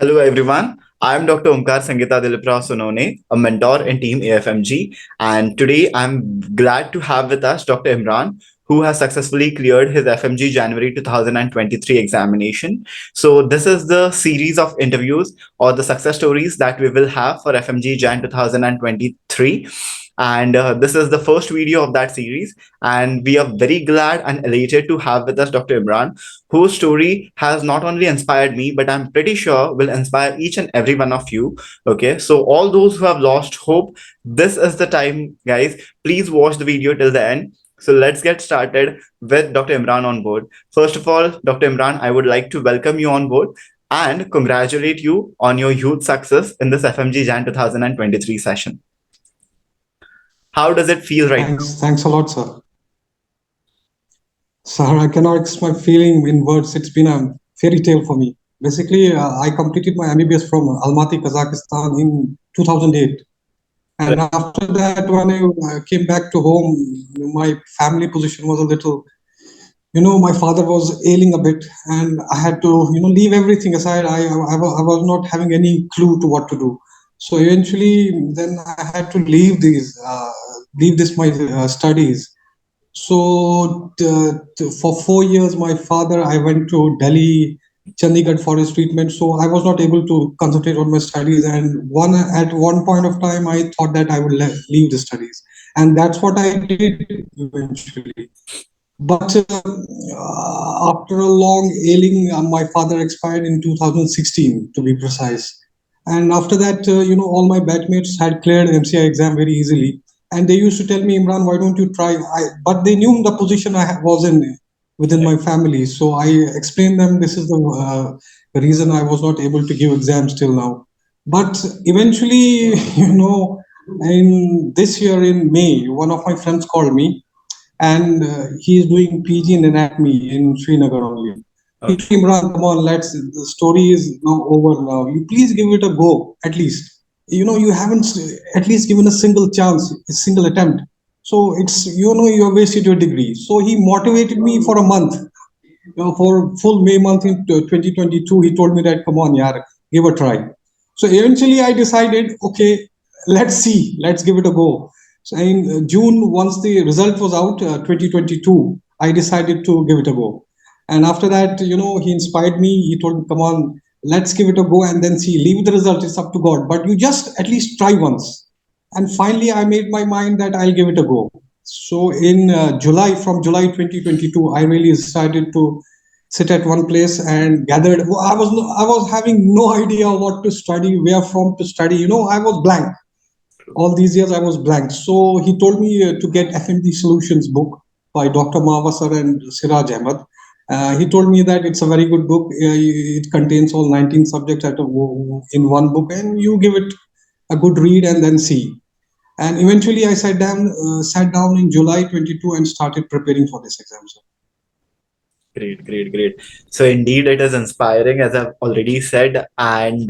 Hello everyone. I'm Dr. Omkar Sangita Dilipra Sonone, a mentor in Team AFMG, and today I'm glad to have with us Dr. Imran, who has successfully cleared his FMG January 2023 examination. So this is the series of interviews or the success stories that we will have for FMG Jan 2023. And this is the first video of that series. And we are very glad and elated to have with us Dr. Imran, whose story has not only inspired me, but I'm pretty sure will inspire each and every one of you. Okay, so all those who have lost hope, this is the time, guys. Please watch the video till the end. So let's get started with Dr. Imran on board. First of all, Dr. Imran, I would like to welcome you on board and congratulate you on your huge success in this FMG Jan 2023 session. How does it feel right now? Thanks a lot, sir. Sir, I cannot express my feeling in words. It's been a fairy tale for me. Basically, I completed my MBBS from Almaty, Kazakhstan in 2008. And after that, when I came back to home, my family position was a little, my father was ailing a bit and I had to, leave everything aside. I was not having any clue to what to do. So eventually, then I had to leave this my studies. So for 4 years, my father, I went to Delhi, Chandigarh for his treatment. So I was not able to concentrate on my studies. And at one point of time, I thought that I would leave the studies, and that's what I did eventually. But after a long ailing, my father expired in 2016, to be precise. And after that, all my batchmates had cleared MCI exam very easily. And they used to tell me, Imran, why don't you try? But they knew the position I was in within my family. So I explained them this is the reason I was not able to give exams till now. But eventually, in this year in May, one of my friends called me and he is doing PG in anatomy in Srinagar only. He told me, Imran, come on, the story is now over now. You please give it a go, at least. You haven't at least given a single chance, a single attempt. So you have wasted your degree. So he motivated me for a month. For full May month in 2022, he told me that, come on, yaar, give a try. So eventually I decided, okay, let's give it a go. So in June, once the result was out, 2022, I decided to give it a go. And after that, he inspired me. He told me, come on, let's give it a go and then see. Leave the result, it's up to God. But you just at least try once. And finally, I made my mind that I'll give it a go. So in from July 2022, I really decided to sit at one place and gathered. I was having no idea what to study, where from to study. I was blank. All these years I was blank. So he told me to get FMG Solutions book by Dr. Mawasar and Siraj Ahmed. He told me that it's a very good book. It contains all 19 subjects in one book, and you give it a good read and then see. And eventually I sat down in July 22 and started preparing for this exam. Great. So indeed, it is inspiring, as I've already said, and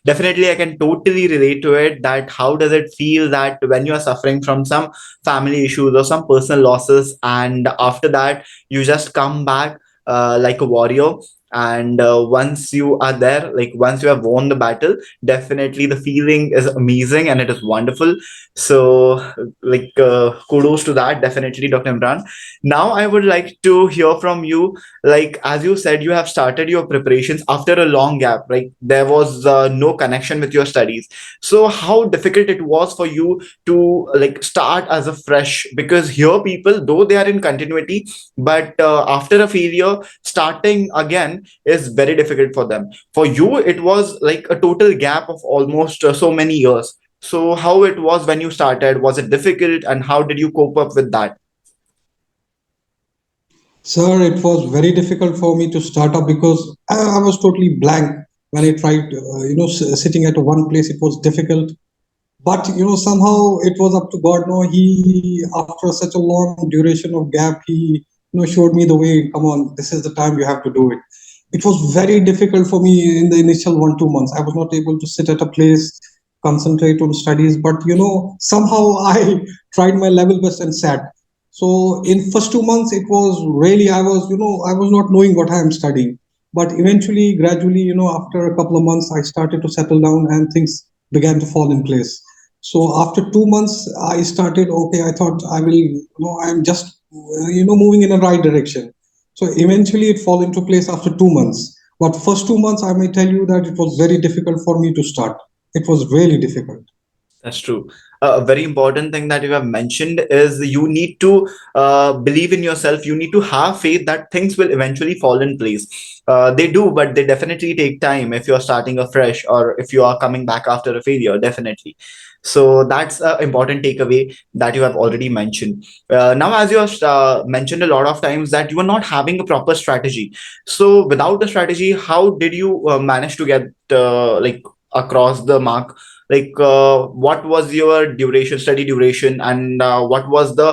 definitely I can totally relate to it. That how does it feel that when you are suffering from some family issues or some personal losses, and after that you just come back like a warrior. And once you are there, like once you have won the battle, definitely the feeling is amazing and it is wonderful. So, kudos to that, definitely, Dr. Imran. Now, I would like to hear from you. Like, as you said, you have started your preparations after a long gap, right? There was no connection with your studies. So, how difficult it was for you to like start as a fresh? Because here, people, though they are in continuity, but after a failure, starting again is very difficult for them. For you, it was like a total gap of almost so many years. So, how it was when you started? Was it difficult, and how did you cope up with that? Sir, it was very difficult for me to start up because I was totally blank when I tried, sitting at one place. It was difficult, but somehow it was up to God. No, he after such a long duration of gap, he showed me the way. Come on, this is the time you have to do it. It was very difficult for me in the initial 1 2 months. I was not able to sit at a place, concentrate on studies, but somehow I tried my level best and sat. So in first 2 months, it was really I was not knowing what I am studying. But eventually, gradually, after a couple of months, I started to settle down and things began to fall in place. So after 2 months, I started, okay, I thought I will, I'm just, moving in the right direction. So eventually it fall into place after 2 months. But first 2 months, I may tell you that it was very difficult for me to start. It was really difficult. That's true. A very important thing that you have mentioned is you need to believe in yourself. You need to have faith that things will eventually fall in place. They do, but they definitely take time if you're starting afresh or if you are coming back after a failure, definitely. So that's an important takeaway that you have already mentioned. Now, as you have mentioned a lot of times that you are not having a proper strategy. So without the strategy, how did you manage to get like across the mark? Like what was your study duration, and what was the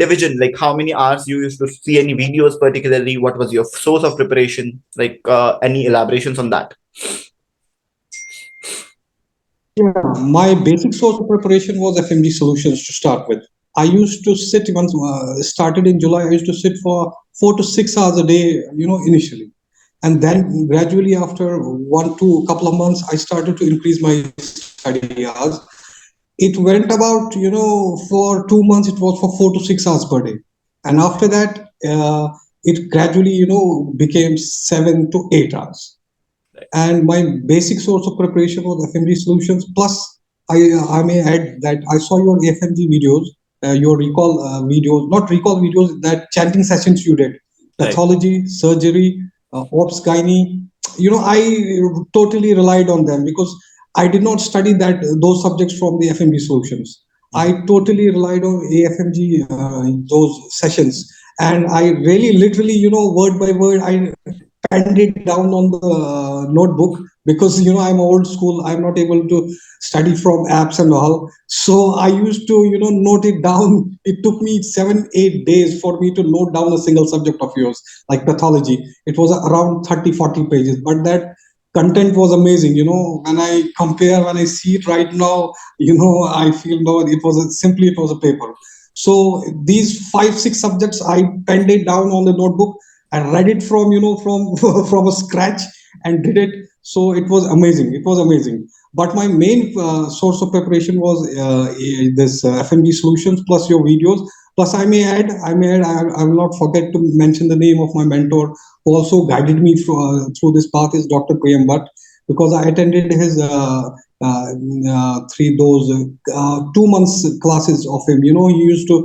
division, like how many hours you used to see any videos, particularly what was your source of preparation, like any elaborations on that? Yeah, my basic source of preparation was FMG solutions to start with. I used to sit once started in July. I used to sit for 4 to 6 hours a day, initially, and then gradually after 1 to couple of months, I started to increase my study hours. It went about, for 2 months, it was for 4 to 6 hours per day, and after that, it gradually, became 7 to 8 hours. And my basic source of preparation was FMG solutions. Plus, I may add that I saw your FMG videos, your recall videos, not recall videos, that chanting sessions you did, Right. pathology, surgery, ops, gynae. I totally relied on them because I did not study those subjects from the FMG solutions. I Mhm. totally relied on AFMG, those sessions, and I really, literally, word by word, I penned it down on the notebook because I'm old school. I'm not able to study from apps and all. So I used to note it down. It took me 7 8 days for me to note down a single subject of yours, like pathology. It was around 30 40 pages, but that content was amazing. When I compare, when I see it right now, I feel, no, it was a paper. So these 5 6 subjects, I penned it down on the notebook. I read it from from from a scratch and did it. So it was amazing. It was amazing. But my main source of preparation was this FMG solutions plus your videos. Plus, I will not forget to mention the name of my mentor who also guided me through this path is Dr. Priyam Bhatt, because I attended his three those 2 months classes of him. He used to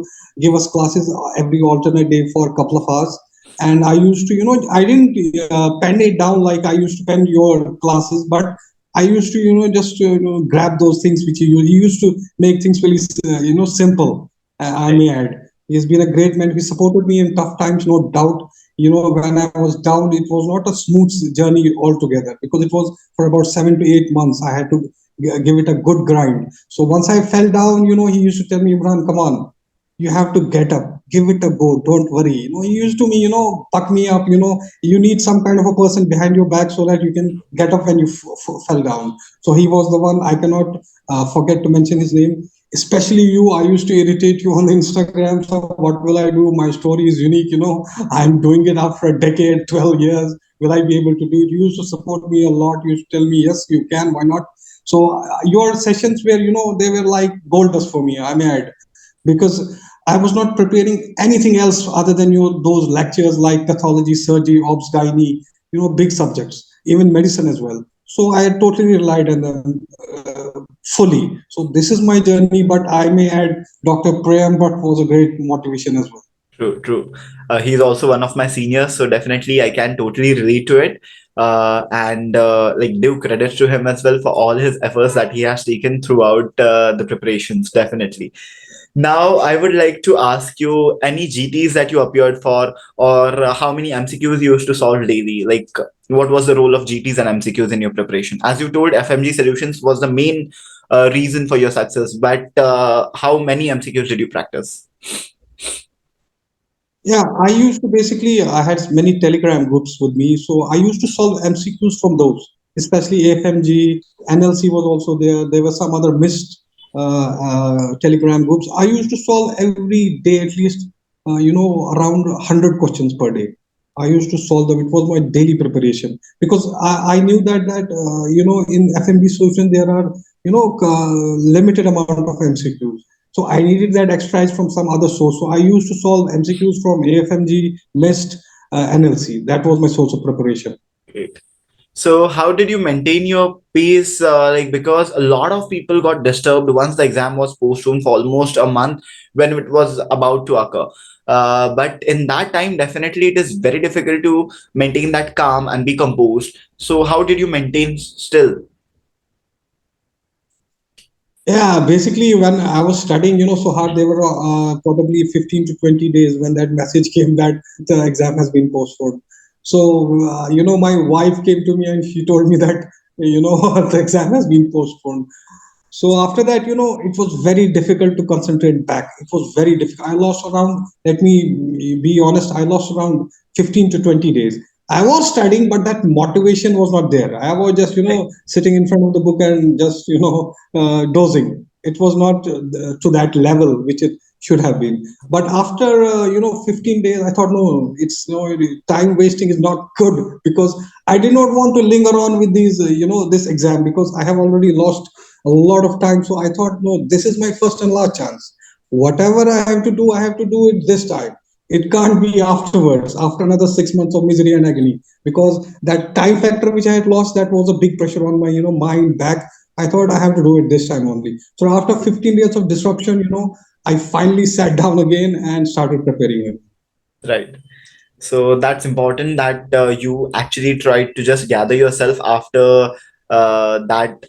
give us classes every alternate day for a couple of hours, and I used to, I didn't pen it down like I used to pen your classes, but I used to, just grab those things which he used to make things really simple. I Right. may add, he's been a great man. He supported me in tough times, no doubt. When I was down, it was not a smooth journey altogether, because it was for about 7 to 8 months. I had to give it a good grind. So once I fell down, he used to tell me, Imran, come on, you have to get up, give it a go, don't worry. He used to me, puck me up. You need some kind of a person behind your back so that you can get up when you fell down. So he was the one. I cannot forget to mention his name. Especially you, I used to irritate you on the Instagram. So what will I do? My story is unique. I'm doing it after a decade, 12 years. Will I be able to do it? You used to support me a lot. You used to tell me, yes, you can, why not? So your sessions were, they were like gold dust for me, I may add, because I was not preparing anything else other than those lectures like pathology, surgery, obs, gynae, big subjects, even medicine as well. So I totally relied on them fully. So this is my journey, but I may add Dr. Prem Bhatt was a great motivation as well. True, true. He's also one of my seniors, so definitely I can totally relate to it. And like give credit to him as well for all his efforts that he has taken throughout the preparations, definitely. Now, I would like to ask you any GTs that you appeared for, or how many MCQs you used to solve daily. Like, what was the role of GTs and MCQs in your preparation? As you told, FMG Solutions was the main reason for your success, but how many MCQs did you practice? Yeah, I used to basically, I had many Telegram groups with me. So I used to solve MCQs from those, especially AFMG, NLC was also there. There were some other missed Telegram groups. I used to solve every day at least, around 100 questions per day. I used to solve them. It was my daily preparation because I knew that in FMB solution there are limited amount of MCQs. So I needed that exercise from some other source. So I used to solve MCQs from AFMG, NIST, NLC. That was my source of preparation. Great. So how did you maintain your pace? Like, because a lot of people got disturbed once the exam was postponed for almost a month when it was about to occur. But in that time, definitely it is very difficult to maintain that calm and be composed. So how did you maintain still? Yeah, basically when I was studying, so hard, there were probably 15 to 20 days when that message came that the exam has been postponed. So, my wife came to me and she told me that, the exam has been postponed. So after that, it was very difficult to concentrate back. It was very difficult. I lost around, let me be honest, I lost around 15 to 20 days. I was studying, but that motivation was not there. I was just, sitting in front of the book and just, dozing. It was not to that level which it should have been. But after, 15 days, I thought, no, it's no time wasting is not good because I did not want to linger on with these, this exam because I have already lost a lot of time. So I thought, no, this is my first and last chance. Whatever I have to do, I have to do it this time. It can't be afterwards, after another 6 months of misery and agony, because that time factor which I had lost, that was a big pressure on my, mind back. I thought I have to do it this time only. So after 15 days of disruption, I finally sat down again and started preparing it. Right. So that's important that you actually tried to just gather yourself after that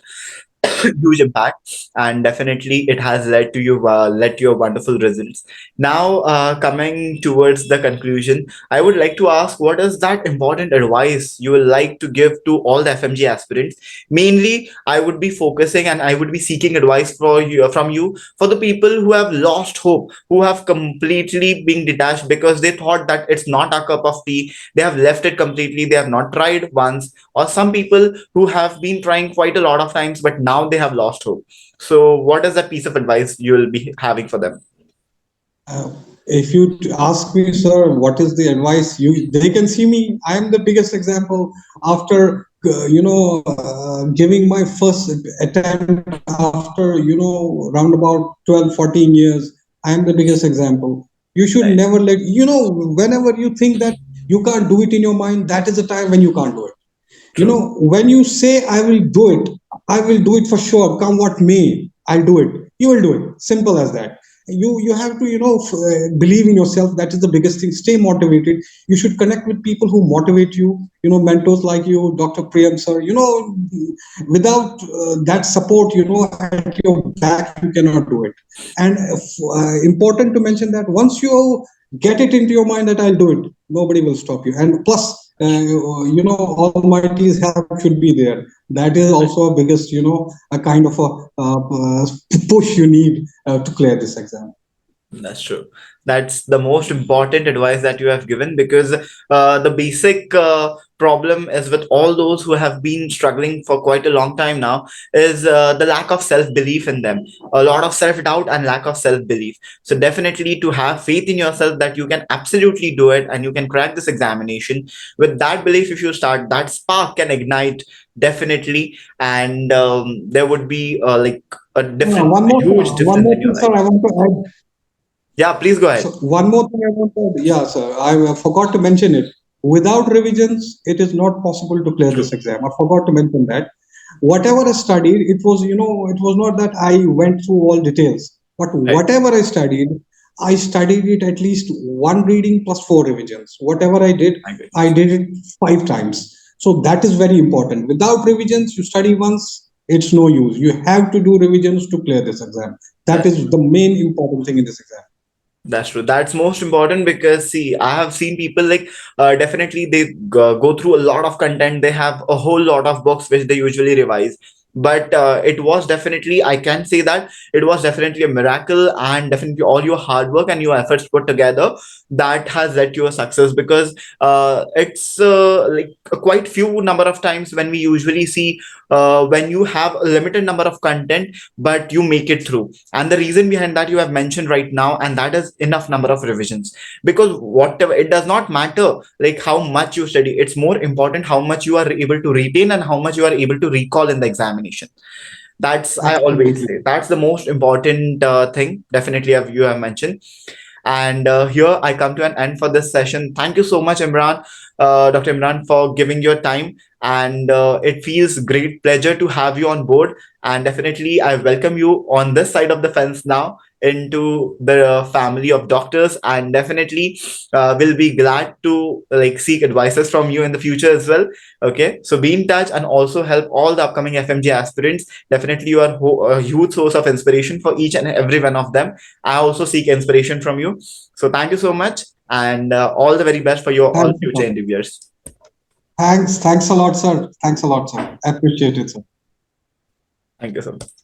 huge impact, and definitely it has led to your wonderful results. Now, coming towards the conclusion, I would like to ask, what is that important advice you would like to give to all the FMG aspirants? Mainly, I would be focusing and I would be seeking advice from you for the people who have lost hope, who have completely been detached because they thought that it's not a cup of tea. They have left it completely. They have not tried once, or some people who have been trying quite a lot of times but now they have lost hope. So what is that piece of advice you will be having for them? Uh, if you ask me, sir, what is the advice? They can see me. I am the biggest example. After giving my first attempt after round about 12, 14 years, I am the biggest example. You should Right. never whenever you think that you can't do it in your mind, that is the time when you can't do it. True. When you say I will do it, I will do it for sure, come what may. I'll do it. You will do it, simple as that. You have to believe in yourself. That is the biggest thing. Stay motivated. You should connect with people who motivate you, mentors like you, Dr. Priyam sir. Without that support, at your back, you cannot do it. And important to mention that once you get it into your mind that I'll do it, nobody will stop you. And plus, Almighty's help should be there. That is also a biggest, a kind of push you need to clear this exam. That's true. That's the most important advice that you have given, because the basic problem is with all those who have been struggling for quite a long time now is the lack of self belief in them, a lot of self doubt and lack of self belief. So, definitely to have faith in yourself that you can absolutely do it and you can crack this examination. With that belief, if you start, that spark can ignite definitely, and there would be like a Yeah, difference, a huge one difference more in thing, your sir. life. I want to add. Yeah, please go So ahead. one more thing I want to add. Yeah, sir. I forgot to mention it. Without revisions, it is not possible to clear this True. exam. I forgot to mention that. Whatever I studied, it was, it was not that I went through all details, but Right. whatever I studied it at least one reading plus four revisions. Whatever My I goodness. did it 5 times. So that is very important. Without revisions, you study once, it's no use. You have to do revisions to clear this exam. That That's is true. the main important thing in this exam. That's true. That's most important, because see, I have seen people like definitely they go through a lot of content. They have a whole lot of books which they usually revise. but it was definitely, I can say that it was definitely a miracle, and definitely all your hard work and your efforts put together that has led to a success. Because it's like a quite few number of times when we usually see when you have a limited number of content but you make it through, and the reason behind that you have mentioned right now, and that is enough number of revisions. Because whatever, it does not matter like how much you study, it's more important how much you are able to retain and how much you are able to recall in the examination. That's, I always Absolutely. say, that's the most important thing, definitely, you have mentioned. And here I come to an end for this session. Thank you so much, Imran, Dr. Imran, for giving your time. And it feels great pleasure to have you on board. And definitely, I welcome you on this side of the fence now into the family of doctors. And definitely, will be glad to like seek advices from you in the future as well. Okay, so be in touch and also help all the upcoming FMG aspirants. Definitely, you are a huge source of inspiration for each and every one of them. I also seek inspiration from you. So thank you so much, and all the very best for your all Thank you, future sir. interviews. Thanks a lot, sir. Thanks a lot, sir. Appreciate it, sir. Thank you so much.